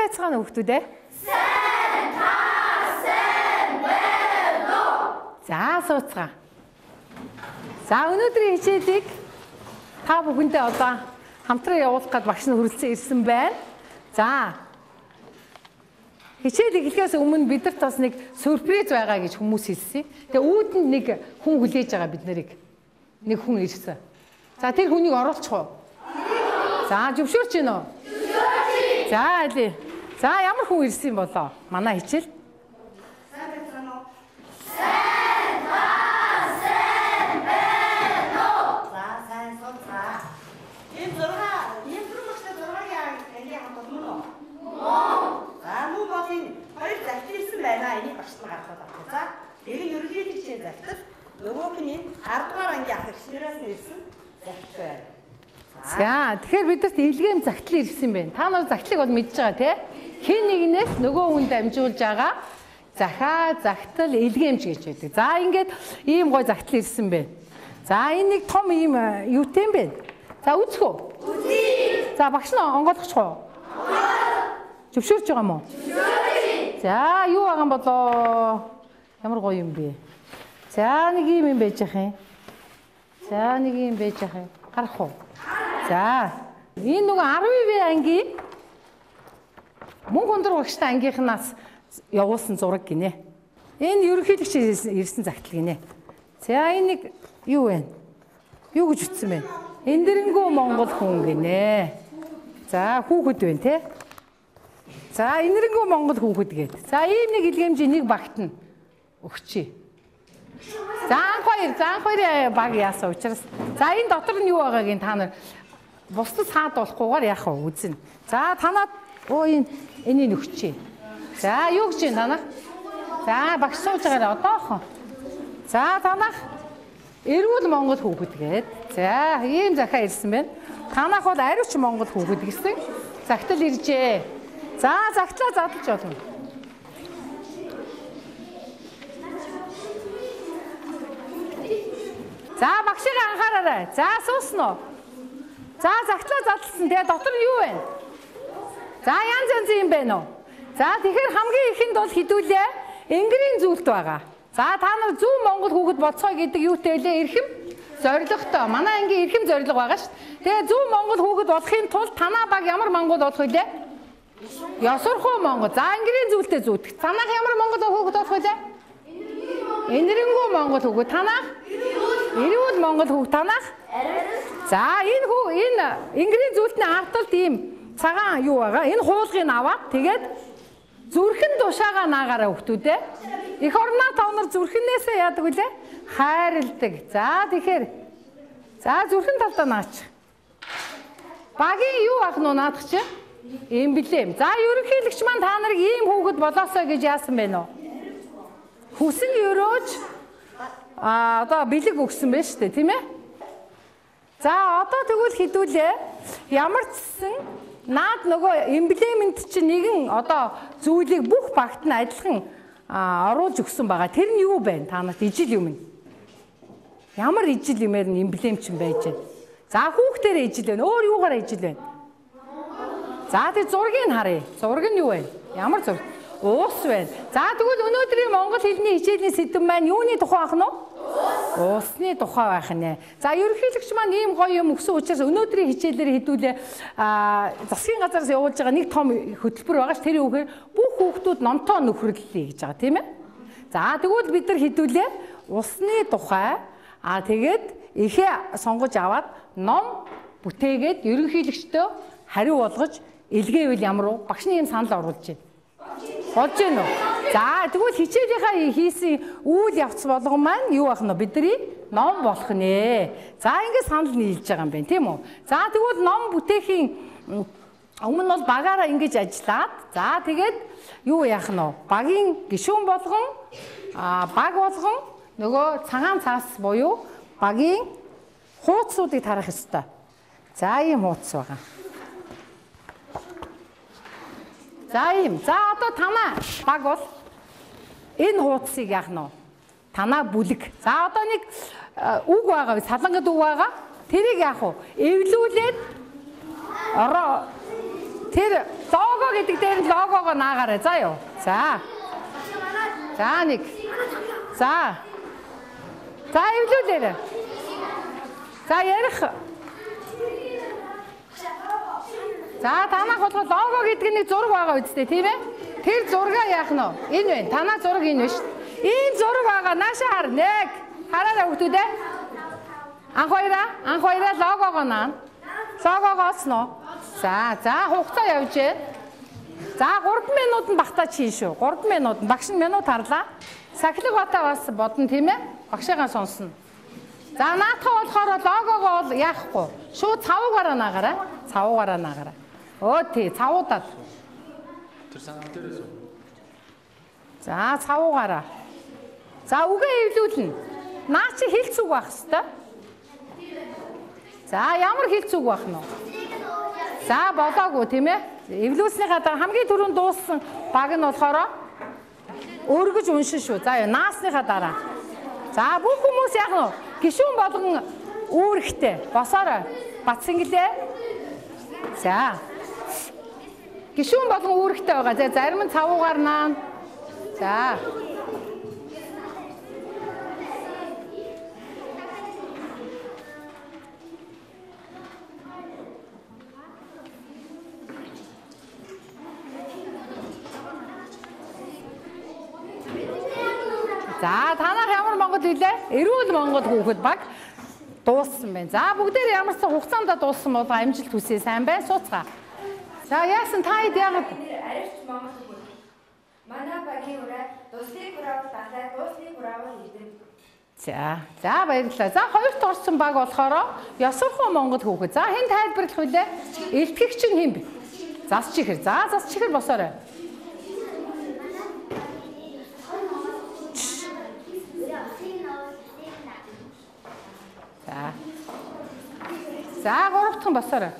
байцгаана хүүхдүүд ээ? Сайн байна уу? За сууцгаа. За өнөөдрийн хичээлийг та бүхэндээ одоо хамтран явуулах гэж багш нь хүрэлцэн ирсэн байна. За хичээл эхлэхээс өмнө бидэрт бас нэг сюрприз байгаа гэж хүмүүс хэлсэн. Тэгээ үүдэнд нэг хүн хүлээж байгаа бид нарыг. Нэг хүн ирсэн. За тэр хүнийг оруулчих уу? За зөвшөөрч гин үү? Зөвшөөрч. За алий. За ямар хүн ирсэн болоо? Манай хичээл. Сайн байна уу? Сайн байна уу? За сайн сууцгаа. Энэ дөрвөн зургийн ангийн хамт болно уу? Мөн. За мөн бол энэ хоёр захид ирсэн байна. Энийг багш нь гаргах байна. За энэ ерөнхийдөө хичээл захидал нөгөөх нь 10 дугаар ангийн ах гişнээс ирсэн захид байна. За тэгэхээр бидэрт илгээм загтал ирсэн байна. Та нар загтлыг бол мэдж байгаа тий? Хин нэгнээс нөгөө хүнд амжуулж байгаа захаа, загтал, илгээмж гэж байдаг. За ингээд ийм гой загтал ирсэн байна. За энэ нэг том ийм юутэй юм бэ? За үзэх үү? Үзье. За багш нь онгойлгочих уу? Зөвшөөрч байгаа юм уу? Зөвшөөрье. За юу байгаа юм болоо? Ямар гоё юм бэ? За нэг юм байж ах юм. За нэг юм байж ах юм. Гарах уу? За энэ нөгөө 10V ангийн мөн гондөр багштай ангийнхнаас явуулсан зураг гинэ. Энэ ерөнхийлөгч ирсэн загтал гинэ. За энэ нэг юу вэ? Юу гэж үтсэн бэ? Эндрэнгүү Монгол хүн гинэ. За хүүхэд байна те. За эндрэнгүү Монгол хүүхэд гээд. За ийм нэг илгээмжийн нэг багт нь өгчий. За анх хоёр баг яасан учраас. За энэ дотор нь юу байгаагийн та нар бусдад саадуулахгүйгээр яах вэ? Үзнэ. За танаад энийг өгчий. За юу гэж байна танах? За багш сууж байгаарай одоохон. За танах эрүүл Монгол хүүхэд гээд. За ийм захаа ирсэн байна. Танах бол ариуч Монгол хүүхэд гэсэн загтал иржээ. За загтлаа задлж болно. За багшийг анхаараарай. За суусноо. За загтлаа задлсан. Тэгээ дотор нь юу вэ? За янз юм байна уу? За тэгэхээр хамгийн ихэнд бол хідүүлээ Ингэрийн зүйлт байгаа. За та нар зөв Монгол хүүхэд болцоо гэдэг юутэй лээ эрхэм зорилготой. Манай ангийн эрхэм зорилго байгаа шүү. Тэгээ зөв Монгол хүүхэд болохын тулд танаа баг ямар Монгол болох вэ? Ёсорхоо Монгол. За Ингэрийн зүйлтэй зүйтгэх. Танах ямар Монгол хүүхэд болох вэ? Энэрэнгүү Монгол хүүхэд. Танах эрүүл Монгол хүүхэд. Танах за энэ Ингэрийн зүйлтний авталд ийм цагаан юу байгаа. Энэ хуулгыг аваад тэгээд зүрхэн тушаага наагаараа хүүхдүүдээ. Эх орноо тоонор зүрхнээсээ яадаг үлээ? Хайрладаг. За тэгэхээр за зүрхэн талдаа наачих. Багийн юу ах нь наадах чи? Эмблем. За ерөнхийлөгч маань та нарыг ийм хүүхэд болоосоо гэж яасан бэ нөө? Хүсэн өрөөж одоо бэлэг өгсөн байна шүү дээ, тийм ээ? За одоо тэгвэл хідүүлээ. Ямар ч гэсэн наад нөгөө эмблемент чинь нэгэн одоо зүйлийг бүх багт нь адилхан оруулж өгсөн байгаа. Тэр нь юу байна? Та нарт ижил юм нь. Ямар ижил юмэр нь эмблем чинь байж байна. За хүүхдээр ижил байна. Өөр юугаар ижил байна? За тэг зургийг харъя. Зураг нь юу вэ? Ямар зураг? Уус байна. За тэгвэл өнөөдрийн монгол хэлний хичээлийн сэдэв маань юуны тухай ах нь вэ? Уусны тухай байх нэ. За ерөнхийлөгч маань ийм гоё юм өгсөн учраас өнөөдрийн хичээлээр хэдүүлээ засгийн газараас явуулж байгаа нэг том хөтөлбөр байгаа ш. Тэр үгээр бүх хүүхдүүд номтой нөхөрлөлээ гэж байгаа тийм ээ. За тэгвэл бид нар хэдүүлээ усны тухай тэгээд ихээ сонгож аваад ном бүтээгээд ерөнхийлөгчдөө хариу болгож илгээвэл ямар уу? Багш нь ийм санал оруулж байна. Болж гэнэ үү? За тэгвэл хичээлийнхаа хийсэн үйл явц болгон маань юу ах нь бидний ном болох нэ. За ингэ санал нийлж байгаа юм байна тийм үү? За тэгвэл ном бүтээхийн өмнө бол багаараа ингэж ажиллаад за тэгээд юу яах нь вэ? Багийн гишүүн болгон баг болгон нөгөө цагаан цаас буюу багийн хуудсуудыг тарах ёстой. За ийм хуудас байгаа. За ийм. За одоо танаа баг бол энэ хуудсыг яах нь вэ? Танаа бүлэг. За одоо нэг үг байгаа, салангад үг байгаа. Тэрийг яах вэ? Эвлүүлээд ороо Тэр лого гэдэг дээр нь логого наагаарай. За юу. За. За нэг. За. За эвлүүлээрэй. За ярих. За танах бодлого лого гэдэг нэг зураг байгаа үстэй тийм ээ? Тэр зургаа яах нь вэ? Энэ байна. Танаа зураг энэ байна шүү дээ. Ийм зураг байгаа. Наашаа хар. Нэг. Хараарай хүүхдүүд ээ. Анх хоёраа логого наа. Логого осноо. За хугацаа явж байна. За 3 минутанд багтаач хийн шүү. 3 минут. Багш нь минут харлаа. Сахилга батаа бас бодно тийм ээ? Багшаагаа сонсно. За наатах болохоор логого бол яахгүй. Шууд цавуугаараа наагаарай. Цавуугаараа наагаарай. Өө тий цавуудаад. Тэр санаа дээрээс. За цавуугаараа. За үгээ эвлүүлнэ. Наа чи хилцүүг байх хэвээр. За ямар хилцүүг байх нь вэ? За болоогүй тийм ээ. Эвлүүлснийхаа дараа хамгийн түрүүнд дууссан баг нь болохоор өргөж уншин шүү. За наасныхаа дараа. За бүх хүмүүс яах нь гишүүн болгон үүрэгтэй босоорой. Батсангэлээ. За. Гишүүн болгон үүрэгтэй байгаа. За зарим нь цавуугаар наа. За. За танах ямар Монгол хэлээ? Эрүүл Монгол хүүхэд баг дууссан байна. За бүгдээр ямар ч хугацаанд дууссан бол амжилт хүсье сайн бай сууцгаа. За яасан та хэд яагаад арилж Монгол хүүхэд. Манай багийн ураа дуслыг хураавал далай, дууслыг хураавал эдэн. За баярлалаа. За хоёрт орсон баг болохоор ёсорхон Монгол хүүхэд. За хэн тайлбарлах вүлээ? Илтгэгч нь хэн бэ? Засчихэр. За засчихэр босоорой. За гуравтхан босоорой.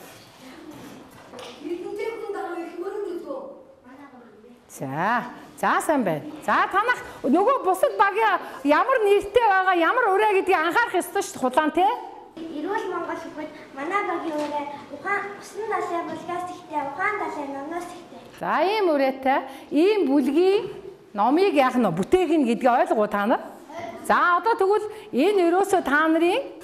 За сайн байна. За танах нөгөө бусад багийн ямар нэртэй байгаа, ямар ураа гэдгийг анхаарах ёстой шүү дээ хулаан тий. Эрүүл Монгол хүүхэд манай багийн ураа ухаан усан далай булгаас ихтэй, ухаан далай номноос ихтэй. За ийм ураатай ийм бүлгийн номыг яах нь бүтээх нь гэдгийг ойлгоо та нар. За одоо тэгвэл энэ ерөөсөө та нарын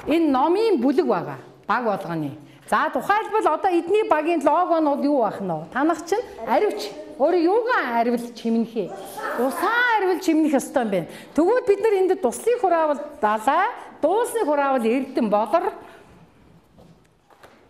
энэ номын бүлэг байгаа. Баг болгоны. За тухайлбал одоо эдний багийн логонууд юу байх нь вэ? Танах чинь аривч. Өөрөө юугаа аривл чимнэхээ. Усаа аривл чимнэх ёстой юм байна. Тэгвэл бид нар энд туслыг хураавал далай, дуусныг хураавал эрдэн болор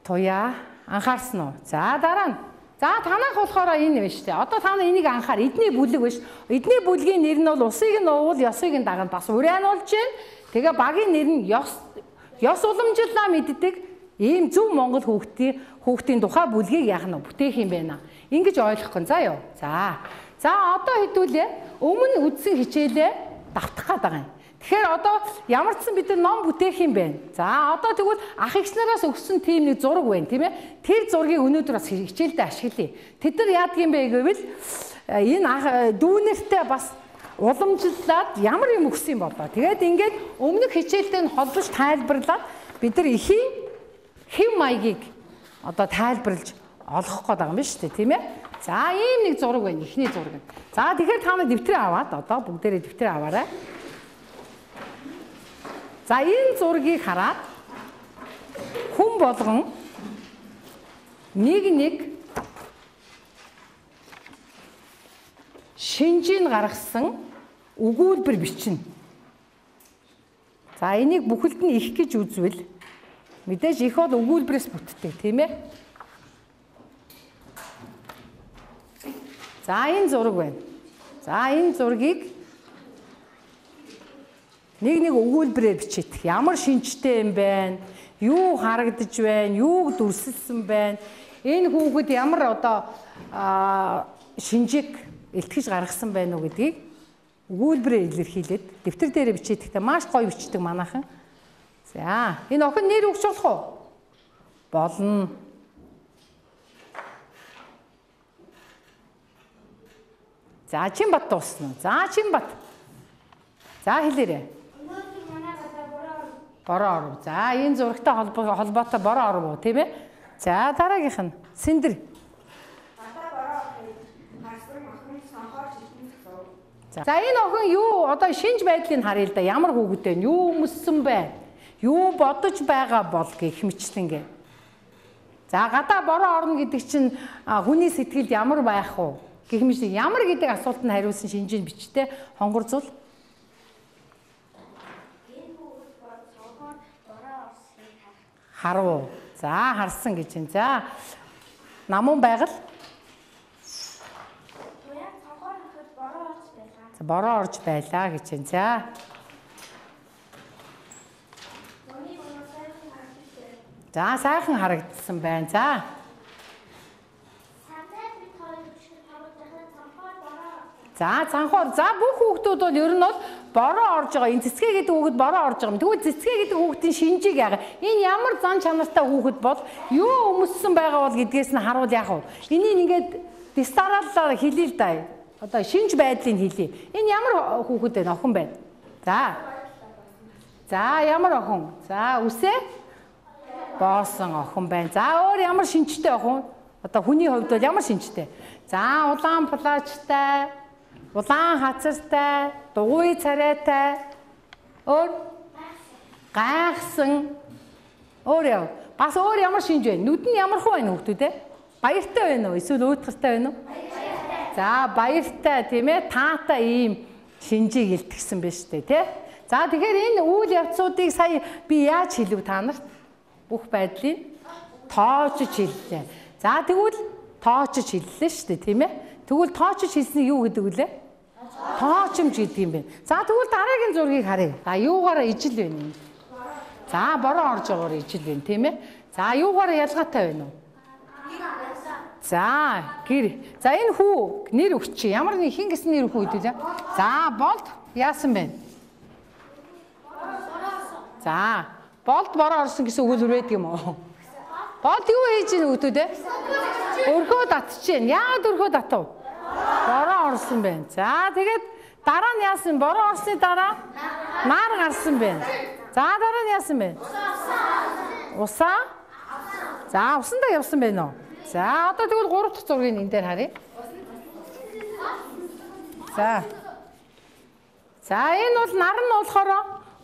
туяа анхаарсан уу? За дараа нь. За танах болохоор энэ байна шүү дээ. Одоо та нар энийг анхаар. Эдний бүлэг байна шүү. Эдний бүлгийн нэр нь бол усыг нь уувал ёсыг нь дагна бас урайнуулж байна. Тэгээ багийн нэр нь ёс уламжлалаа мэддэг ийм зөв Монгол хүүхдийн тухай бүлгийг яах нь бүтээх юм байна. Ингэж ойлгох гэн заа юу. За одоо хэдүүлээ өмнө үдсэн хичээлээ давтах гээд байгаа юм. Тэгэхээр одоо ямар ч сан бид нар ном бүтээх юм бэ? За одоо тэгвэл ах эгч нараас өгсөн тийм нэг зураг байна тийм ээ. Тэр зургийг өнөөдөр бас хичээлдээ ашиглая. Тэд нар яадаг юм бэ гэвэл энэ ах дүүнэртэй бас уламжлалаад ямар юм өгсөн юм болоо. Тэгээд ингээд өмнөх хичээлдээ нь холбож тайлбарлаад бид нар эхийн хэв маягийг одоо тайлбарлаж олох гээд байгаа юм шүү дээ тийм ээ. За ийм нэг зураг байна. Эхний зураг. За тэгэхээр та нар дэвтрээ аваад одоо бүгдээрээ дэвтрээ аваарай. За энэ зургийг хараад хүн болгон нэг шинжийг гаргасан өгүүлбэр бичнэ. За энийг бүхэлд нь их гэж үзвэл мэдээж их бол өгүүлбэрээс бүтдэг тийм ээ. За энэ зураг байна. За энэ зургийг нэг өгүүлбэрээр бичиж ямар шинжтэй юм бэ? Юу харагдаж байна? Юуг дүрсэлсэн байна? Энэ хүүхэд ямар одоо шинжийг илтгэж гаргасан байна уу гэдгийг өгүүлбэрээр илэрхийлээд дэвтэр дээр бичээдэгтэй маш гоё бичдэг манайхан. За энэ охин нэр өгч болох уу? Болно. За Чинбат дуусна. За Чинбат. За хэлээрэй. Бороо оров. За энэ зурагтай холбоотой бороо оров уу тийм ээ? За дараагийнх нь Сэндэр. За энэ охин юу одоо шинж байдлыг харъя л да. Ямар хүүхэд вэ? Юу өмссөн бэ? Юу бодож байгаа бол гэх мэтлэнгээ. За гадаа бороо орно гэдэг чинь хүний сэтгэлд ямар байх вэ? Гэх мэт ямар гэдэг асуултанд хариулсан шинжийн бичтэй хонгорцуул. Харав. За харсан гэж байна. За намун байгаль. За бороо орж байлаа гэж байна. За. За сайхан харагдсан байна. За. За цанхоор за бүх хүүхдүүд бол ер нь бол бороо орж байгаа. Энэ цэцгээ гэдэг хүүхэд бороо орж байгаа юм. Тэгвэл цэцгээ гэдэг хүүхдийн шинжийг яагаад? Энэ ямар зан чанартай хүүхэд бол юу өмссөн байгаа бол гэдгээс нь харуул яах вэ? Энийг ингээд дистараллаар хэлээ л да. Одоо шинж байдлыг хэлье. Энэ ямар хүүхэд вэ? Охин байна. За. За ямар охин? За үсээ боосон охин байна. За өөр ямар шинжтэй охин? Одоо хүний хувьд бол ямар шинжтэй? За улаан плажтай, улаан хацартай, дугуй царайтай, өөр гайхсан. Өөр яв. Бас өөр ямар шинж вэ? Нүд нь ямар хөө байна хүүхдүүд ээ? Баяртай байна уу? Эсвэл уйтгартай байна уу? За баяртай тийм ээ, таатай ийм шинжийг илтгэсэн байна шүү дээ тий. За тэгэхээр энэ үйл явцуудыг сая би яаж хэлв та нарт? Бүх байдлыг тоочж хэллээ. За тэгвэл тоочж хэллээ шүү дээ тийм ээ. Тэгвэл тоочж хэлсэн юу гэдэг вүлээ? Тоочмж гэдэг юм байна. За тэгвэл дараагийн зургийг харъя. За юугаараа ижил байна юм. За бороо орж байгаагаар ижил байна тийм ээ. За юугаараа ялгаатай байна уу? За гэр. За энэ хүү нэр өгч. Ямар нэг хин гэсэн нэр өгөх үү? За болд яасан бэ? За болд бороо орсон гэсэн үг л үрээд юм уу? Болд юу хийж ийн өгдөө те? Өрхөө татчихээн. Яагаад өрхөө татав? Бороо орсон байна. За тэгээд дараа нь яасан? Бороо орсны дараа нар гарсан байна. За дараа нь яасан бэ? Усаа? За усандаа явсан байна уу? За одоо тэгвэл 3 дахь зургийг энэ дээр харъя. За. За энэ бол нар нь болохоор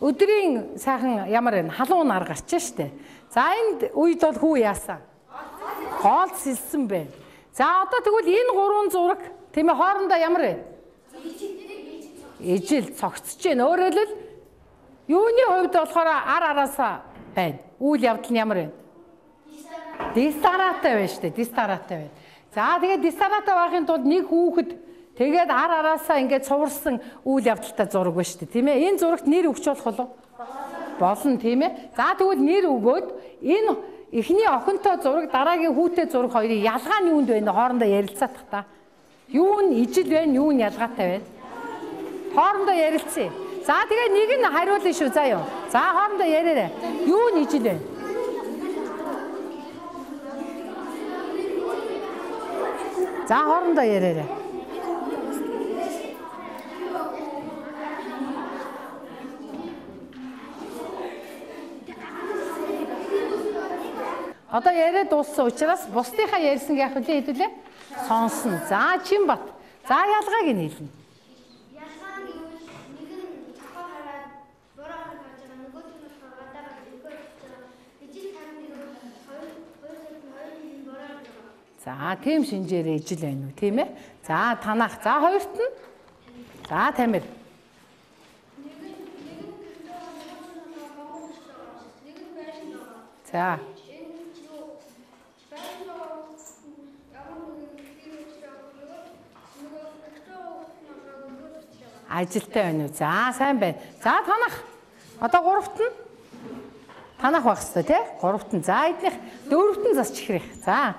өдрийн сайхан ямар вэ? Халуун нар гарчаа штэ. За энд үед бол хүү яасан? Хоол сэлсэн байна. За одоо тэгвэл энэ 3 зураг тийм ээ хоорондоо ямар вэ? Ижил цогцож байна. Өөрөөр хэлбэл юуны хувьд болохоор ар араасаа байна. Үйл явдал нь ямар вэ? Дистаратай байна штэ. Дистаратай байна. За тэгээд дистаратай байхын тулд нэг хүүхэд тэгээд ар араасаа ингээд цуварсан үйл явдалтай зураг байна штэ. Тийм ээ. Энэ зурагт нэр өгч болох болов? Болно тийм ээ. За тэгвэл нэр өгөөд энэ эхний охинтой зураг дараагийн хүүтэй зураг хоёрын ялгаа нь юунд байна? Хоорондоо ярилцаах та. Юу нь ижил байна, юу нь ялгаатай байна? Хоорондоо ярилцъя. За тэгээ нэг нь хариулна шүү заа юу. За хоорондоо яриарай. Юу нь ижил байна? За хоорондоо яриарай. Одоо яриад дууссан учраас бусдынхаа ярьсан яах вэ хэдүүлээ? Сонсно. За Чинбат. За ялгааг нь хэлнэ. Ялгаа нь юу вэ? Нэг нь цохоо хараад бороо харж байгаа нөгөөт нь болохоор гадаа өгөө хийж байгаа. Ижил тань нэг хоёр бороо харж байгаа. За тийм шинжээр ижил байна уу тийм ээ? За танах. За хоёрт нь. За Тамир. За. Ажилтай байна уу? За сайн байна. За танах. Одоо гуравт нь танах байх хэрэгтэй тий? Гуравт нь. За эднийх дөрөвт нь засч ихрэх. За.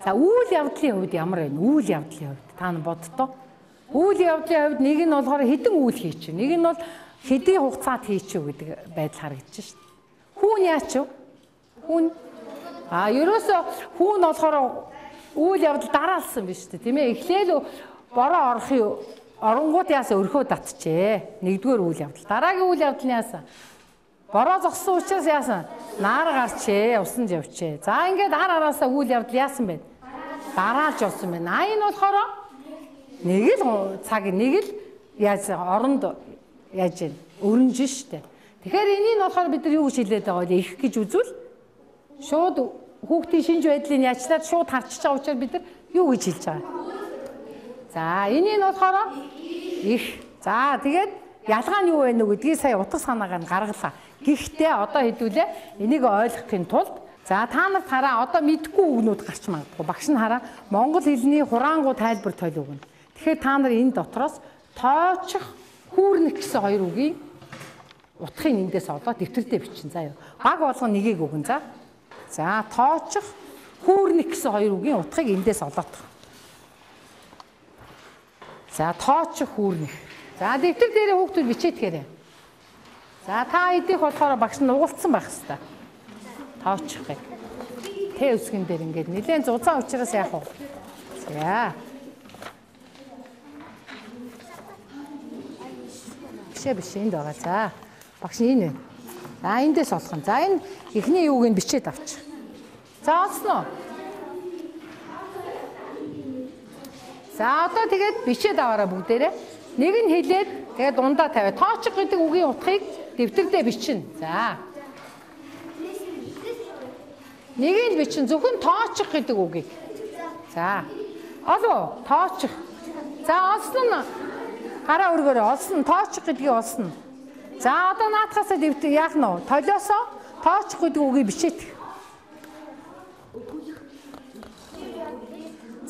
За үйл явдлын хувьд ямар байна? Үйл явдлын хувьд та нар боддоо. Үйл явдлын хувьд нэг нь болохоор хэдэн үйл хийчих. Нэг нь бол хэдийн хугацаанд хийчих гэдэг байдал харагдаж шээ. Хүүн яач вэ? Хүүн ерөөсөө хүүн болохоор үйл явдал дараалсан биз дээ, тийм ээ. Эхлээл бороо оронгууд яасан өрхөө татчихээ. Нэгдүгээр үйл явдал. Дараагийн үйл явдал нь яасан? Бороо зогссон учраас яасан? Наар гарчээ, усан явчээ. За ингээд араасаа үйл явдал яасан бэ? Дараалж явсан байна. Энэ болохоор нэг л цаг нэг л яаж оронд яаж өрнж штэ. Тэгэхээр энийг болохоор бид нар юу гэж хэлээд байгаа вэ? Их гэж үзвэл шууд хүүхдийн шинж байдлыг яачлаад шууд харчиж байгаа учраас бид нар юу гэж хэлж байгаа. За энийг болохоор их. За тэгээд ялгаа нь юу вэ гэдгийг сая утга санаагаар нь гаргалаа. Гэхдээ одоо хэдүүлээ энийг ойлгохын тулд за та нарт хараа одоо мэдгүй үгнүүд гарч магадгүй. Багш нь хараа монгол хэлний хураангуй тайлбар тойл өгнө. Тэгэхээр та нар энэ дотроос тоочих хүүрнэх гэсэн хоёр үгийн утгыг эндээс олоод дэвтэрдээ бичин заяа. Баг болгон нэгийг өгнө за. За тоочих хүүрнэх гэсэн хоёр үгийн утгыг эндээс олоод. За тоочих хүүрнэх. За дэвтэр дээрээ хүүхдүүд бичээтгэхээрээ. За та эдих болохоор багш нь угалцсан байх хэвээр. Тоочих гэх. Тэ үсгэн дээр ингээд нэлээд зузаан учраас яах вэ? За. Биш энд байгаа. За. Багш энэ байна. За эндээс олох нь. За энэ эхний юуг нь бичээд авчих. За олсноо. За одоо тэгээд бичээд аваараа бүгдээрээ. Нэг нь хэлээд тэгээд дундаа тавиа. Тоочих гэдэг үгийн утгыг дэвтэрдээ бичнэ. За. Нэг нь бичин зөвхөн тоочих гэдэг үгийг. За. Олоо тоочих. За олсон нь гараа өргөөрэй. Олсон тоочих гэдгийг олсон. За одоо наатахаас дэвтэр яах нь вэ? Толиосоо тоочих гэдэг үгийг бичээд.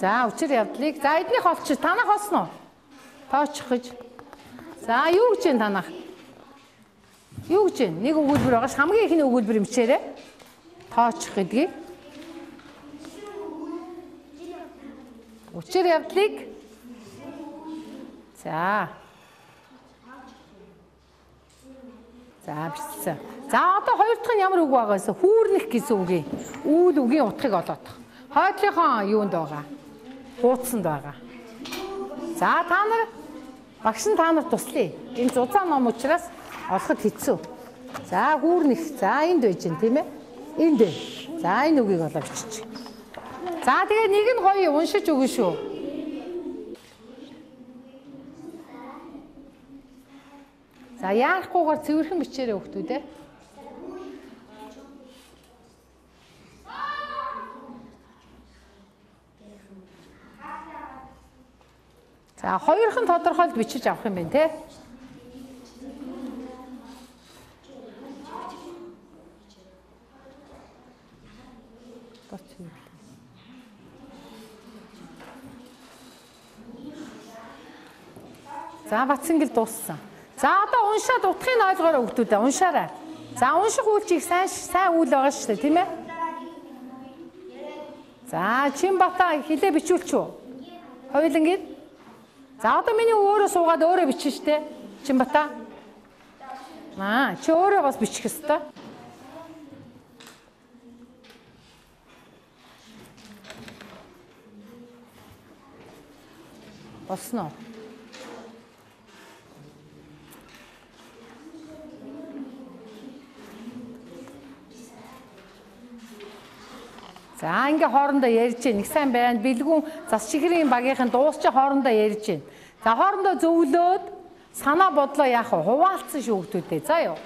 За учир явдлыг за эднийх олчих. Танах олсон уу? Тоочих гэж. За юу гэж вэ танах? Юу гэж вэ? Нэг өгүүлбэр байгаа ш. Хамгийн ихний өгүүлбэр хэмчээрэй. Тоочих гэдгийг. Учир явдлыг. За. За бичсэн. За одоо хоёр дахь нь ямар үг байгаа вэ? Хүүрнэх гэсэн үгийн үйл үгийн утгыг олоод. Хойдлынхон юунд байгаа? Хуудсанд байгаа. За та нар багш нь та нарт туслая. Энэ зузаан ном учраас олоход хэцүү. За хүүрнэх. За энд байж гин тийм ээ. Энд байна. За энэ үгийг олоо бичиж. За тэгээ нэг нь гоё уншиж өгнө шүү. За яахгүйгээр цэвэрхэн бичээрэй хүүхдүүд ээ. За хоёрхан тодорхойлд бичиж авах юм байна те. За Батсангил дууссан. За одоо уншаад утгыг нь ойлгоорой хүүхдүүдээ уншаарай. За унших үйлчийг сайн үйл байгаа шүү дээ тийм ээ. За Чимбата хэлээ бичүүлчихв. Хоёулангийн. За одоо миний өөрөө суугаад өөрөө бичих штэ. Чимбата. Чи өөрөө бас бичих ёстой. Босноо. За ингээ хоорондоо ярьж гин. Нэг сайн байна. Бэлгүүн зас чихрийн багийнхан дуусч хоорондоо ярьж гин. За хоорондоо зөвлөөд санаа бодлоо яах вэ? Хуваалцсан шүү хүүхдүүдээ. За юу.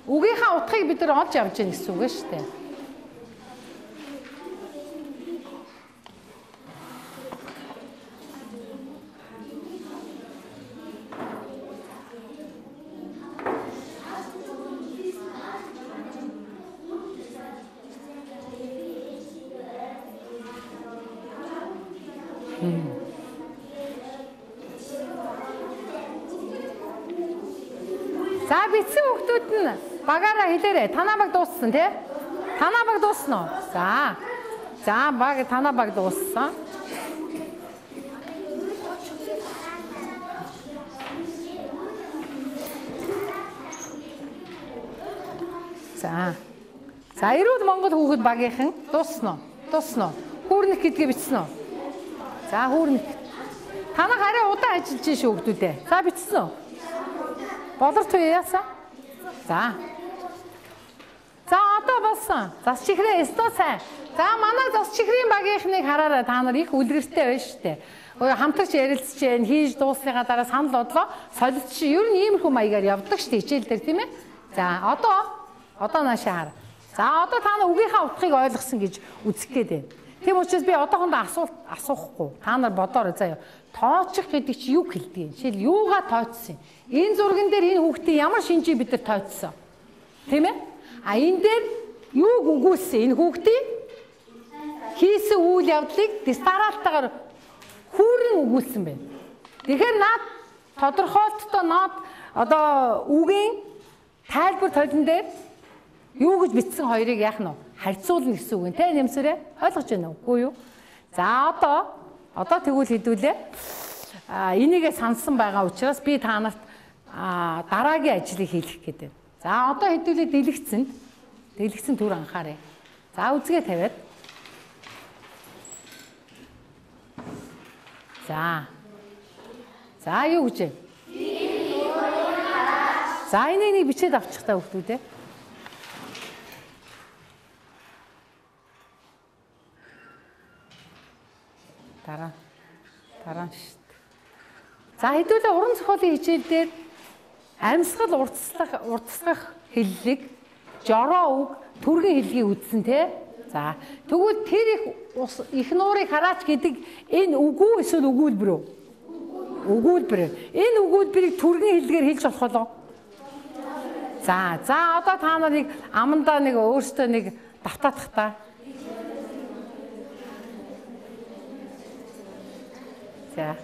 Үгийнхаа утгыг бид нар олж авч гин гэсэн үг шүү дээ. За бичсэн хүүхдүүд нь багаараа хэлээрэй. Танаа баг дууссан тий? Танаа баг дууссан уу? За. За баг танаа баг дууссан. За. За эрүүл Монгол хүүхэд багийнхан дууссан уу? Дууссан уу? Хүүрнэх гэдгээ бичсэн үү? За хүүрнэх. Танах арай удаан ажиллаж шүү хүүхдүүдээ. За бичсэн үү? Болор туй яасан? За. За одоо болсон. Зас чихрээ эстөө сайн. За манай зас чихрийн багийнхныг хараарай. Та нар их үлгэртэй байна шүү дээ. Хамтарч ярилцж जैन хийж дуусныхаа дараа санал бодлоо солилцож ер нь иймэрхүү маягаар явдаг шүү дээ хичээл дээр тийм ээ. За одоо наашаа хар. За одоо та нар үгийнхаа утгыг ойлгосон гэж үзэх гээд байна. Тийм учраас би одоохондоо асуухгүй. Та нар бодоорой заяа. Тооцох гэдэг чи юу хэлдэг юм? Жишээл юугаа тооцсон юм? Энэ зурган дээр энэ хүүхдийн ямар шинжийг бид нар тооцсон? Тийм ээ? А энэ дээр юуг үгүүлсэн? Энэ хүүхдийн хийсэн үйл явдлыг дистаралтайгаар хүүрэн үгүүлсэн байна. Тэгэхээр наад тодорхойлолттой наад одоо үгийн тайлбар толон дээр юу гэж бичсэн хоёрыг яах нь вэ? Харьцуулна гэсэн үг юм те нэмсэрээ ойлгож байна уу? Үгүй юу? За одоо тэгвэл хэдүүлээ. Энийгээ сансан байгаа учраас би та нарт дараагийн ажлыг хийх гээд байна. За одоо хэдүүлээ дэлгэцэн түр анхаарай. За үзгээ тавиад. За юу гэж вэ? За энийг бичээд авчих та хүүхдүүд ээ. Дараа шүү дээ. За хэдүүлээ уран зохиолын хичээл дээр амьсгал уртасгах хэллэг, жороо үг, түргэн хэллэгийг үзсэн те. За тэгвэл тэр их нуурыг хараач гэдэг энэ үгүй эсвэл өгүүлбэр үү? Өгүүлбэр. Энэ өгүүлбэрийг түргэн хэллэгээр хэлж болох болов? За одоо та нарыг амандаа нэг өөртөө нэг давтаадах та. За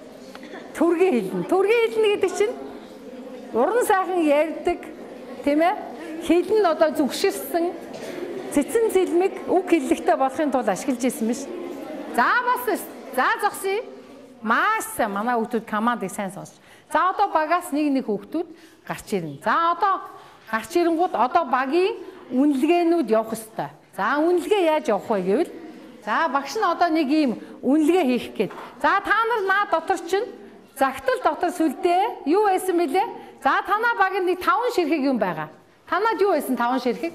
түргэн хэлнэ. Түргэн хэлнэ гэдэг чинь уран сайхан ярьдаг тийм ээ? Хэлн одоо зүгширсэн цэцэн зэлмэг үг хэллэгтэй болохын тулд ашиглаж ирсэн биш. За бас зогсъё. Маш сайн манай хүүхдүүд командыг сайн сонсч. За одоо багаас нэг хүүхдүүд гарч ирнэ. За одоо гарч ирэнгууд одоо багийн үнэлгээнүүд явах ёстой. За үнэлгээ яаж явах вэ гэвэл за багш нь одоо нэг ийм үнэлгээ хийх гээд. За та нар наа дотор чинь загтал дотор сүлдээ юу байсан бэлээ? За танаа багт нэг 5 ширхэг юм байгаа. Танаад юу байсан 5 ширхэг?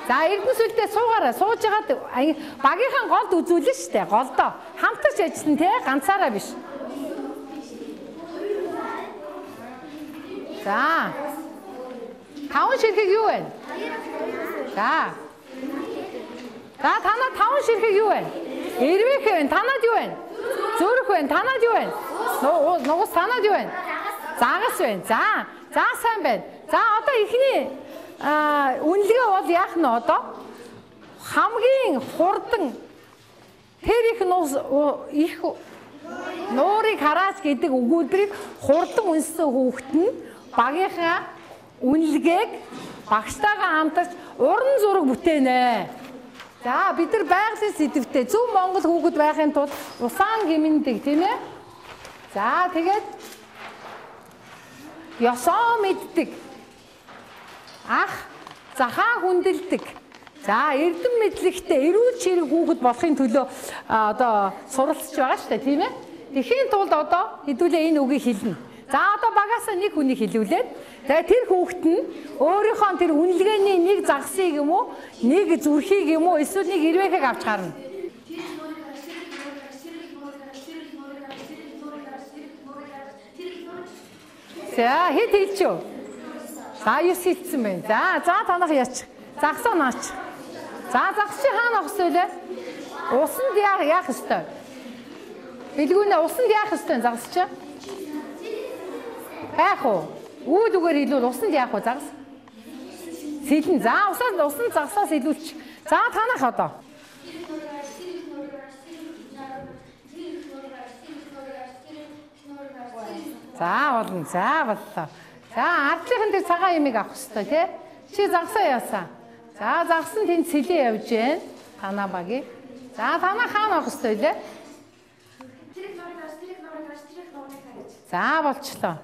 За эрдэнэ сүлдээ суугаараа сууж хагаад багийнхаа голд үзүүлнэ шүү дээ. Голдоо хамтарч ажиллана те ганцаараа биш. За 5 ширхэг юу вэ? За танаа 5 ширхэг юу вэ? Эрвэх вэ? Танаад юу вэ? Зүрх вэ? Танаад юу вэ? Нугас танаад юу вэ? Загас вэ? За сайн байна. За одоо ихний үнэлгээ бол яах нь одоо хамгийн хурдан тэр их нуурыг хараач гэдэг өгүүлбэрийг хурдан үнсэн хүүхэд нь багийнхаа үнэлгээг багштайгаа хамтарч уран зураг бүтээнэ. За бид нар байгалийн сэдвтэ зөв Монгол хүүхэд байхын тулд усаан гимндэг тийм ээ. За тэгээд ёсоо мэддэг. Ах захаа хүндэлдэг. За эрдэм мэдлэгтэй эрүүл чирэг хүүхэд болохын төлөө одоо суралцж байгаа шүү дээ тийм ээ. Тэхийн тулд одоо хэдүүлээ энэ үгийг хэлнэ. За одоо багасаа нэг хүнийг хэлүүлээд тэгээ тэр хүүхэд нь өөрийнхөө тэр үнэлгээний нэг загсыг юм уу, нэг зүрхийг юм уу, эсвэл нэг ирвэхийг авч гарна. За хэд хэлчихв? За 9 хэлсэн байна. За танах яач. Загсаа наач. За загс чи хаана авах вэ? Усанд яах ёстой? Билгүүнээ усанд яах ёстой загс чи? Яах вэ? Үүд үгээр хэлвэл усанд яах вэ загс? Сэлэн. За усанд загсаас илүүлчих. За танах одоо. За болно. За боллоо. За ардлынхан дээр цагаан ямиг авах хэрэгтэй тий. Чи загсаа яасан. За загсан тэнд сэлээ явж гэн. Танаа багий. За танаа хаана авах хэрэгтэй лээ? За болчлоо.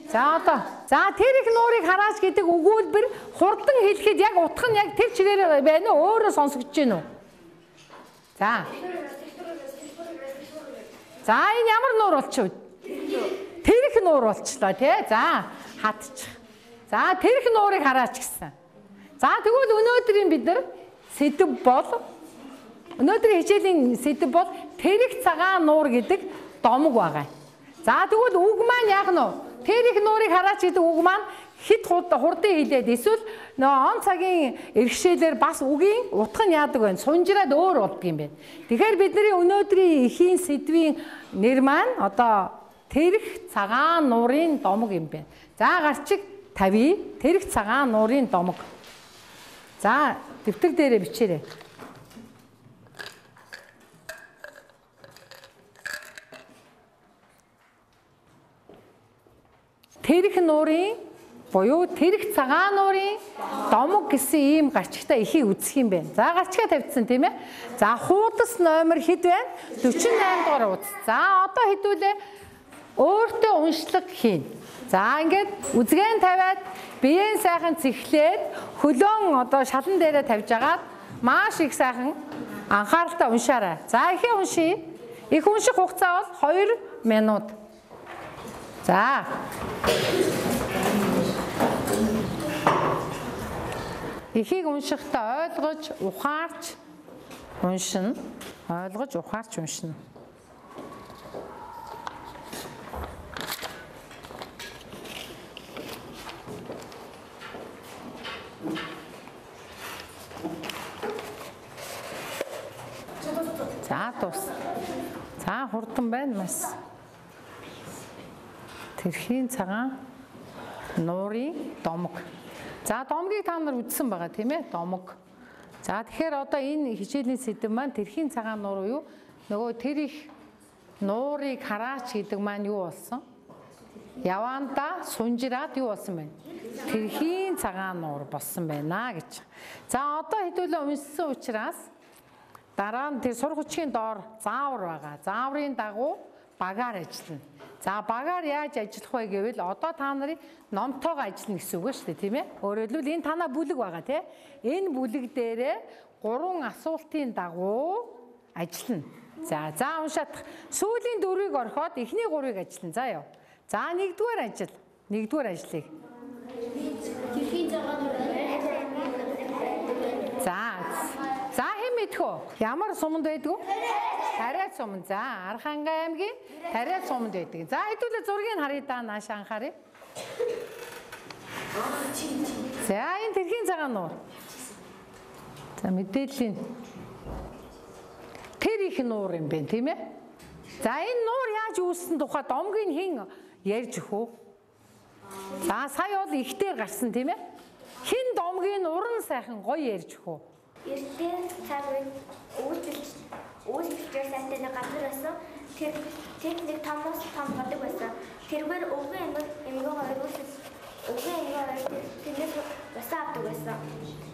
За одоо. За тэр их нуурыг хараач гэдэг өгүүлбэр хурдан хэлэхэд яг утга нь яг тэр чигээр байна уу? Өөрөө сонсогдож байна уу? За. За энэ ямар нуур болчихв? Тэрх нуур болчлоо тий. За хатчих. За тэрх нуурыг хараач гэсэн. За тэгвэл өнөөдрийн бид нар сэдв бол өнөөдрийн хичээлийн сэдв бол тэрх цагаан нуур гэдэг домог байгаа. За тэгвэл үг маань яах нь вэ? Тэрх нуурыг хараач гэдэг үг маань хит хурдан хэлээд эсвэл он цагийн иргэшээлээр бас үгийн утга нь яадаг вэ? Сунжраад өөр болдго юм байна. Тэгэхээр бидний өнөөдрийн эхийн сэдвийн нэр маань одоо тэрх цагаан нуурын домог юм байна. За гарчиг тавья. Тэрх цагаан нуурын домог. За дэвтэр дээрээ бичээрэй. Тэрх нуурын буюу тэрх цагаан нуурын домог гэсэн ийм гарчигтай эхийг үзэх юм байна. За гарчгаа тавьдсан тийм ээ. За хуудас номер хэд байна? 48 дугаар хуудас. За одоо хэдүүлээ өөртөө уншлаг хийн. За ингээд үзгэн тавиад биеийн сайхан цэхлээд хөлөөн одоо шалан дээрээ тавьж агаад маш их сайхан анхааралтай уншаарай. За ихээ уншия. Их унших хугацаа бол 2 минут. За. Ихийг уншихдаа ойлгож, ухаарч уншина. Ойлгож, ухаарч уншина. За тус. За хурдан байна маш. Тэрхийн цагаан нуурын домог. За домгийг та нар үзсэн байгаа тийм ээ? Домог. За тэгэхээр одоо энэ хичээлийн сэдэв маань тэрхийн цагаан нуур юу? Нөгөө тэр их нуурыг хараач гэдэг маань юу болсон? Яваанда сунжираад юу болсон бэ? Тэрхийн цагаан нуур болсон байна гэж. За одоо хэдүүлээ уншсан учраас дараа нь тэр сурах хүчгийн доор заавар байгаа. Зааврын дагуу багаар ажиллана. За багаар яаж ажиллах вэ гэвэл одоо та нарын номтойгоо ажиллана гэсэн үг шүү дээ тийм ээ. Өөрөөр хэлбэл энэ танаа бүлэг байгаа тийм. Энэ бүлэг дээрээ 3 асуултын дагуу ажиллана. За уншаадах. Сүүлийн 4-ийг орхиод эхний 3-ыг ажиллана. За яв. За 1-р ажил. 1-р ажлыг. За хэн мэдэх вэ? Ямар суманд байдг вэ? Тариа суманд. За Архангай аймгийн Тариа суманд байдаг. За хэдүүлээ зургийг харъя да нааш анхаарай. За энэ тэрхийн цагаан нуур. За мэдээллийн тэр их нуур юм байна тийм ээ. За энэ нуур яаж үүссэн тухай домгийн хэн ярьж өгөх үү? За сая бол ихтээр гарсан тийм ээ. Хин домгийн уран сайхан гоё ярьж өгөх үү? Эртний цаг үед үйлчлэгчээр сайтай нэг газар байсан. Тэр нэг томоос том бодог байсан. Тэргээр өвгөн эмгэн хоёр тэрнээс васаа авдаг байсан.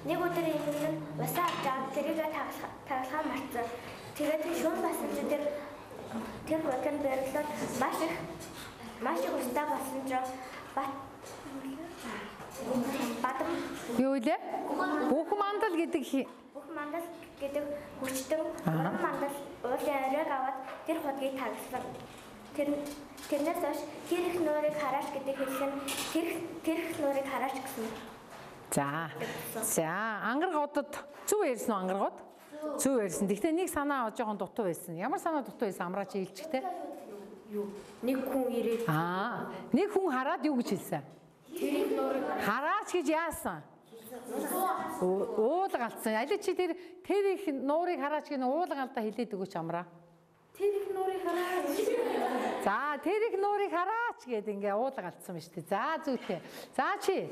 Нэг өдөр эмгэн васаа аваад тэрийг таглахаа марцсан. Тэгээд шүүн басан ч тэр бодон бэрлээд маш их устаа болсон ч бадам юу вэ? Бүх мандал гэдэг хүчтэн уран мандал уулын ариг аваад тэр хотгийг тагласан. Тэрнээс хойш тэр их нуурыг хараач гэдэг хэлсэн тэр их нуурыг хараач гэсэн. За ангаргуудад зөв ярьсан уу ангаргууд? Зөв ярьсан. Гэхдээ нэг санаа жоохон дутуу байсан. Ямар санаа дутуу байсан амраач ээлжихтэй? Юу? Нэг хүн ирээд. Нэг хүн хараад юу гэж хэлсэн? Тэр их нуурыг хараач гэж яасан? Уулгалтсан. Аль чи тэр их нуурыг хараач гэх уулгалтаа хэлээд өгөөч амраа. Тэр их нуурыг хараач. За тэр их нуурыг хараач гэд ингээ уулгалтсан ба шүү дээ. За зүйтэй. За чи.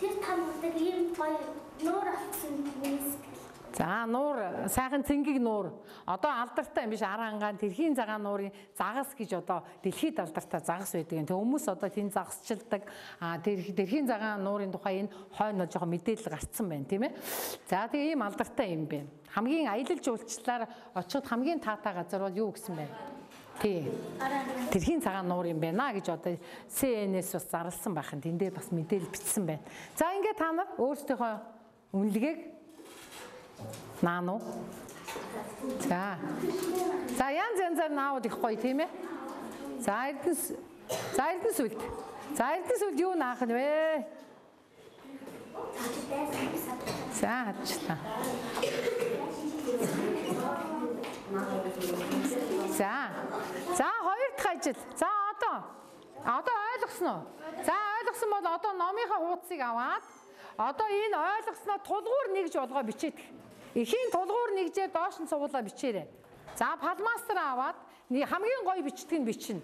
Тэр мундаг ийм гоё нуур олсон юм. За нуур сайхан цэнгийг нуур одоо алдартай юм биш арангаан тэрхийн цагаан нуурын загас гэж одоо дэлхийд алдартай загас байдаг. Тэг хүмүүс одоо тийм загасчилдаг. Тэрхийн цагаан нуурын тухай энэ хойно жоохон мэдээлэл гарцсан байна тийм ээ. За тэгээ ийм алдартай юм байна. Хамгийн аялал жуулчлалаар очиход хамгийн таатай газар бол юу гэсэн бэ? Тий. Тэрхийн цагаан нуур юм байна гэж одоо CNN-с бас зарласан байх. Тэн дээр бас мэдээлэл бичсэн байна. За ингээд та нар өөрсдийнхөө үнэлгээг наано. За янзаар наавд их гоё тийм ээ. За Эрдэнэс үлд юу наах нь вэ? За хачлаа. За хоёр дахь ажил. За одоо ойлгосон уу? За ойлгосон бол одоо номынхаа хуудсыг аваад одоо энэ ойлгосноо тулгуур нэгж болгоо бичээд. Эхийн тулгуур нэгжээр доош нь суулаа бичээрэй. За палмастер аваад хамгийн гоё бичдэг нь бичнэ.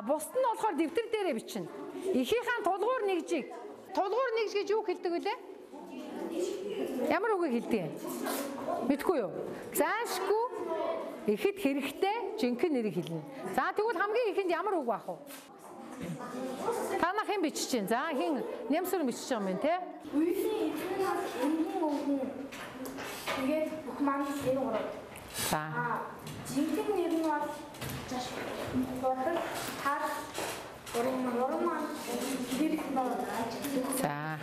Бусд нь болохоор дэвтэр дээрээ бичнэ. Эхийнхээ тулгуур нэгжийг тулгуур нэгж гэж юу хэлдэг вүлээ? Ямар үгийг хэлдэг? Мэдгүй юу? Заашгүй ихэд хэрэгтэй жинхэнэ нэрийг хэлнэ. За тэгвэл хамгийн ихэнд ямар үг байх вэ? Танах хэн бичиж чинь? За хин нямсар бичиж байгаа юм те? Үеийн энгийн өнгөн тэгээд бүх маань нэр ураг. За. Жинхэнэ нэр нь бол бодог тал уран маань хэрэг нөө. За.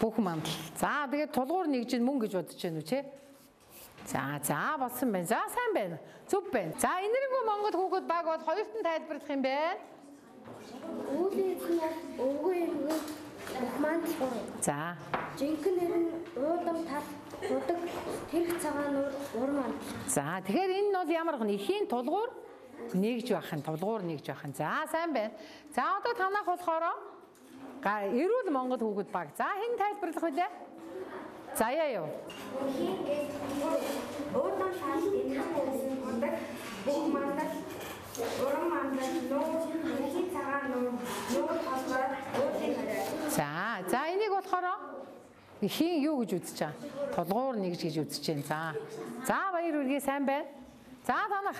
Бүх мандал. За тэгээд тулгуур нэгж нь мөн гэж бодож байна уу те? За болсон байна. За сайн байна. Зүв байна. За энэргүй Монгол хүүхэд баг бол хоёрт нь тайлбарлах юм байна. Үүлийн өвгөө манд уран. За. Жинхэнэ нэр нь уудам тал бодог тэрх цагаан нуур уран маань. За тэгэхээр энэ нь бол ямар гэн эхийн тулгуур нэгж байх нь тулгуур нэгж байх нь. За сайн байна. За одоо танах болохоор эрүүл Монгол хүүхэд баг. За хэн тайлбарлах вүлээ? Заяа юу? Уудам тал энэ бодог бүх мандал уран мандал нуур тэрхийн цагаан нуур толгой уудын хараа. За энийг болохоор эхийн юу гэж үзэж байгаа? Тулгуур нэгж гэж үзэж байна. За баяр үргээ сайн байна. За танах.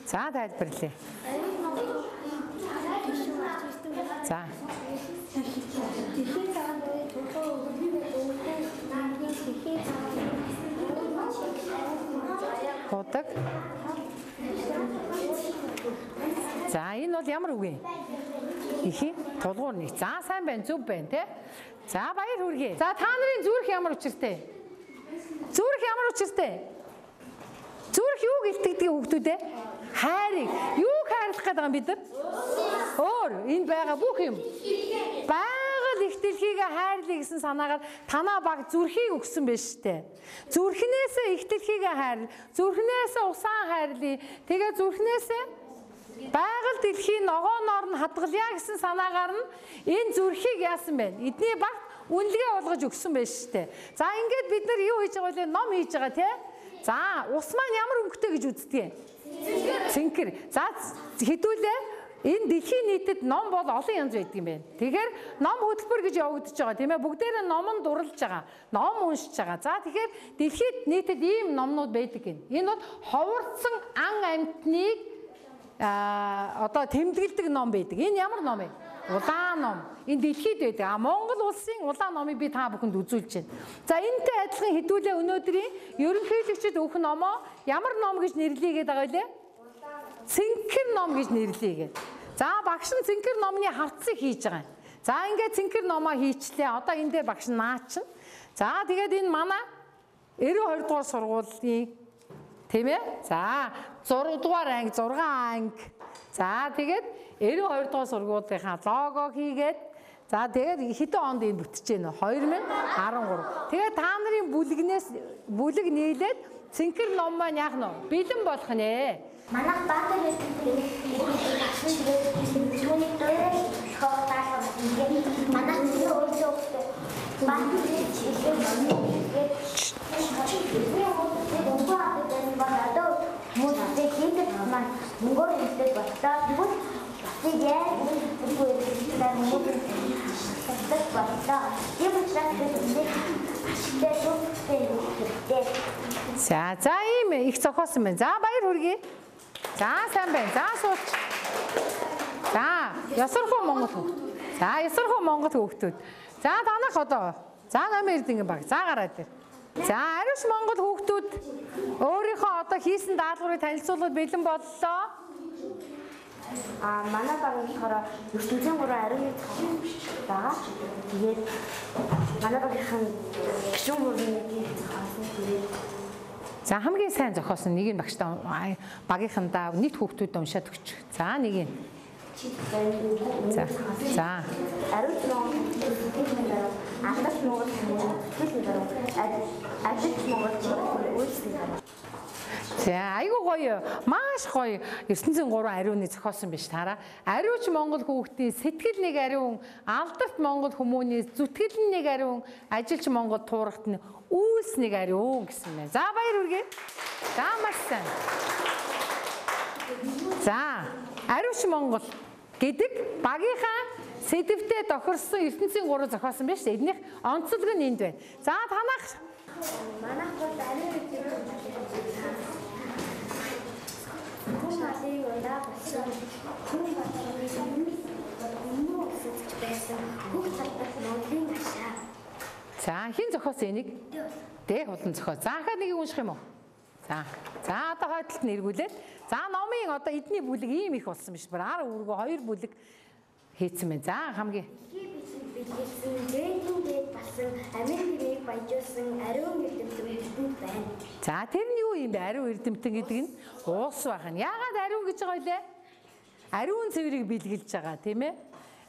За тайлбарлая. За. Тэрхийн цагаан нуурын толгой Бодог. За энэ бол ямар үг вэ? Эхийн тулгуур нэг. За сайн байна, зүв байна те. За баяр хүргэе. За та нарын зүрх ямар учиртай? Зүрх ямар учиртай? Зүрх юу гэлтэгдэг хүүхдүүдээ? Хайрыг. Юуг хайрлах гэдэг юм бид нар? Өөр энэ байгаа бүх юм. Байгаль их дэлхийгээ хайрлая гэсэн санаагаар танаа баг зүрхийг өгсөн байж штэ. Зүрхнээсээ их дэлхийгээ хайрлаа. Зүрхнээсээ усаан хайрлая. Тэгээ зүрхнээсээ байгаль дэлхийн ногооноор нь хадгалъя гэсэн санаагаар нь энэ зүрхийг яасан бэ? Эдний баг үнэлгээ болгож өгсөн байж штэ. За ингээд бид нар юу хийж байгаа вэ? Ном хийж байгаа тий? За ус маань ямар өнгөтэй гэж үздэг юм? Цэнхэр. За хэдүүлээ энэ дэлхийн нийтэд ном бол олон янз байдаг юм байна. Тэгэхээр ном хөтөлбөр гэж явагдаж байгаа тийм ээ. Бүгдээрээ номон дурлаж байгаа. Ном уншиж байгаа. За тэгэхээр дэлхийд нийтэд ийм номнууд байдаг юм. Энэ бол ховорцсон ан амьтныг одоо тэмдэглэдэг ном байдаг. Энэ ямар ном вэ? Улаан ном. Энэ дэлхийд байдаг. Монгол улсын улаан номыг би та бүхэнд үзүүлж байна. За энэтэй адилхан хэдүүлээ өнөөдрийн ерөнхийлөгчд өгөх номоо ямар ном гэж нэрлэгээд байгаа вэ? Цэнхэр ном гэж нэрлэгээд. За багш нь цэнхэр номны хавцыг хийж байгаа. За ингээд цэнхэр номоо хийчлээ. Одоо энэ дээр багш наачна. За тэгээд энэ манай 92 дугаар сургуулийн тийм ээ. За 6 дугаар анги 6 анги. За тэгээд 92 дугаар сургуулийнхаа лого хийгээд за тэгээд хэдэн онд энэ бүтэж байна? 2013. Тэгээд та нарын бүлэг нийлээд цэнхэр ном маань яах нь бэлэн болох нэ. Манайх баатар хэлбэрийн түүний дөрөв хоолтаа манайх өөрөө баатар хэлбэрийн Үгүй ээ хүмүүст татдаг боллоо. Ийм учраас бид ашигтай шүүхтэй юм хэрэгтэй. За ийм их зохиосон байна. За баяр хүргэе. За сайн байна. За сууч. За ёсорхуу Монгол хүүхд. За ёсорхуу Монгол хүүхдүүд. За танах одоо. За номер Эрдэнгийн баг. За гараад ир. За ариус Монгол хүүхдүүд өөрийнхөө одоо хийсэн даалгаврыг танилцуулахад бэлэн боллоо. Манай багийн болохоор ертөнцийн 3 ариун зохион байгаа. Тэгээд манай багийнхан гişүн бүрийн зохиосон. Тэгээд за хамгийн сайн зохиосон нэг нь багштай багийнхандаа нийт хүүхдүүд уншаад өгч. За нэг нь. За. Ариун Монгол Андас Монгол за айгуу гоё. Маш гоё. ертөнцийн 3 ариуны зохиосон биш таараа. Ариуч Монгол хүүхдийн сэтгэл нэг ариун, алдарт Монгол хүмүүний зүтгэл нэг ариун, ажилч Монгол туурахт нь үйлс нэг ариун гэсэн байна. За баяр хүргэе. За маш сайн. За ариуч Монгол гэдэг багийнхаа сэдвтэ тохирсон ертөнцийн 3 зохиосон байна шүү дээ. Эднийх онцлог нь энд байна. За танах манайх бол ариун за хин зохиосон энийг? Дэ хулан зохиос. За ахаа нэгийг унших юм уу? За одоо хойдолд нь эргүүлээд. За номын одоо эдний бүлэг ийм их болсон биш. Ар өргөө 2 бүлэг хийцэн байна. За хамгийн билгсэн дээд басан Америкийг баяжуулсан ариун эрдэмтэн байна. За тэр нь юу юм бэ? Ариун эрдэмтэн гэдэг нь уус байх нь. Яагаад ариун гэж байгаа вэ? Ариун цэврийг бэлгэлж байгаа тийм ээ.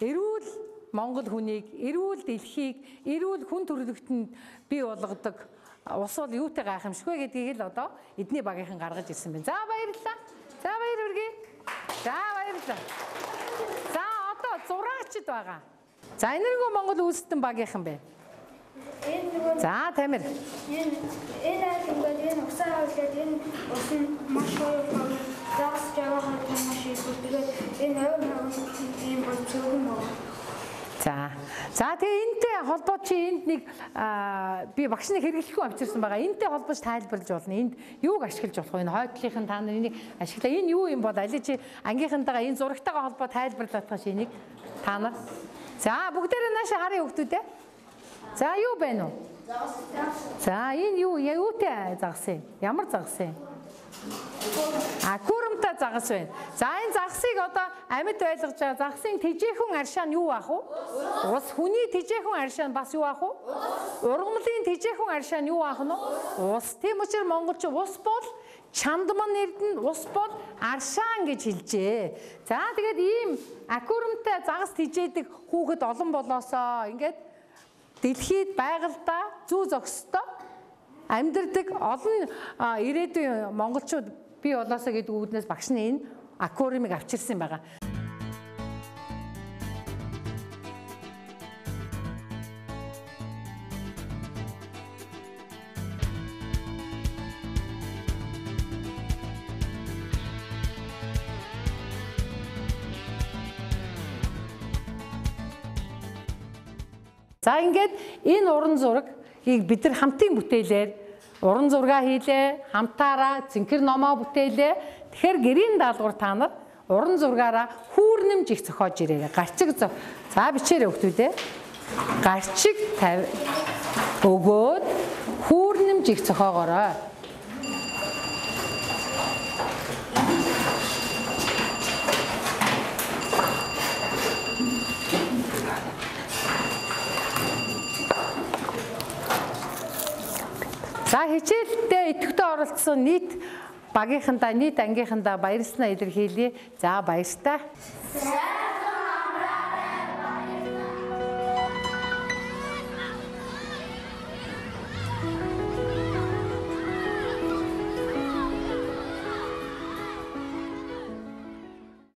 Эрүүл Монгол хүнийг, эрүүл дэлхийг, эрүүл хүн төрөлхтөнд бий болгодог ус бол юутай гайхамшиггүй гэдгийг л одоо эдний багийнхан гаргаж ирсэн байна. За баярлалаа. За баяр хүргэе. За баярлалаа. За одоо зураачд байгаа. За энэргүү Монгол үйлсдэн багийнхан бэ. За Тамир. Энэ ингээд энэ усаа хавлаад энэ ус нь маш гоё байна. Заас жаваа маш их тэгээд энэ ийм бол зөвхөн байна. За тэгээ энэтэй холбоод чи энд нэг би багшны хэрэглэхгүй авчирсан байгаа. Энэтэй холбож тайлбарлаж болно. Энд юуг ашиглаж болох вэ? Энэ хойдлынхан та нар энийг ашиглаа. Энэ юу юм бол али чи ангийнхантайгаа энэ зурагтайгаа холбоо тайлбарлаад байгаа шинийг та нар. За бүгдээрээ наашаа харъя хүүхдүүдээ. За юу байна уу? За энэ юутай загас юм? Ямар загас юм? Акурамтай загас байна. За энэ загасыг одоо амьд ойлгож байгаа загасын тэжээхэн аршаа нь юу ах вэ? Ус. Хүний тэжээхэн аршаа нь бас юу ах вэ? Ургамлын тэжээхэн аршаа нь юу ах нь? Ус. Тийм учраас монголч ус бол чандман эрдэнэ, ус бол аршаан гэж хэлжээ. За тэгээд ийм акурамтай загас тэжээдэг хүүхэд олон болоосоо ингээд дэлхийд байгальдаа зүү зохистой амьдардаг олон ирээдүйн монголчууд бий болоосоо гэдэг үүднээс багш нь энэ аквариумыг авчирсан байгаа. За ингээд энэ уран зургийг бид нар хамтын бүтээлээр уран зураг хийлээ, хамтаараа зинхэр номоо бүтээлээ. Тэгэхээр гэрийн даалгавар та нар уран зургаараа хүүрнэмж их зохиож ирээ. Гарчиг за бичээрэй хүүхдүүдээ. Гарчиг өгөөд хүүрнэмж их зохиогоорой. За хичээлдээ идэвхтэй оролцсон нийт багийнхандаа, нийт ангийнхандаа баярлалаа илэрхийлье. За баяртай.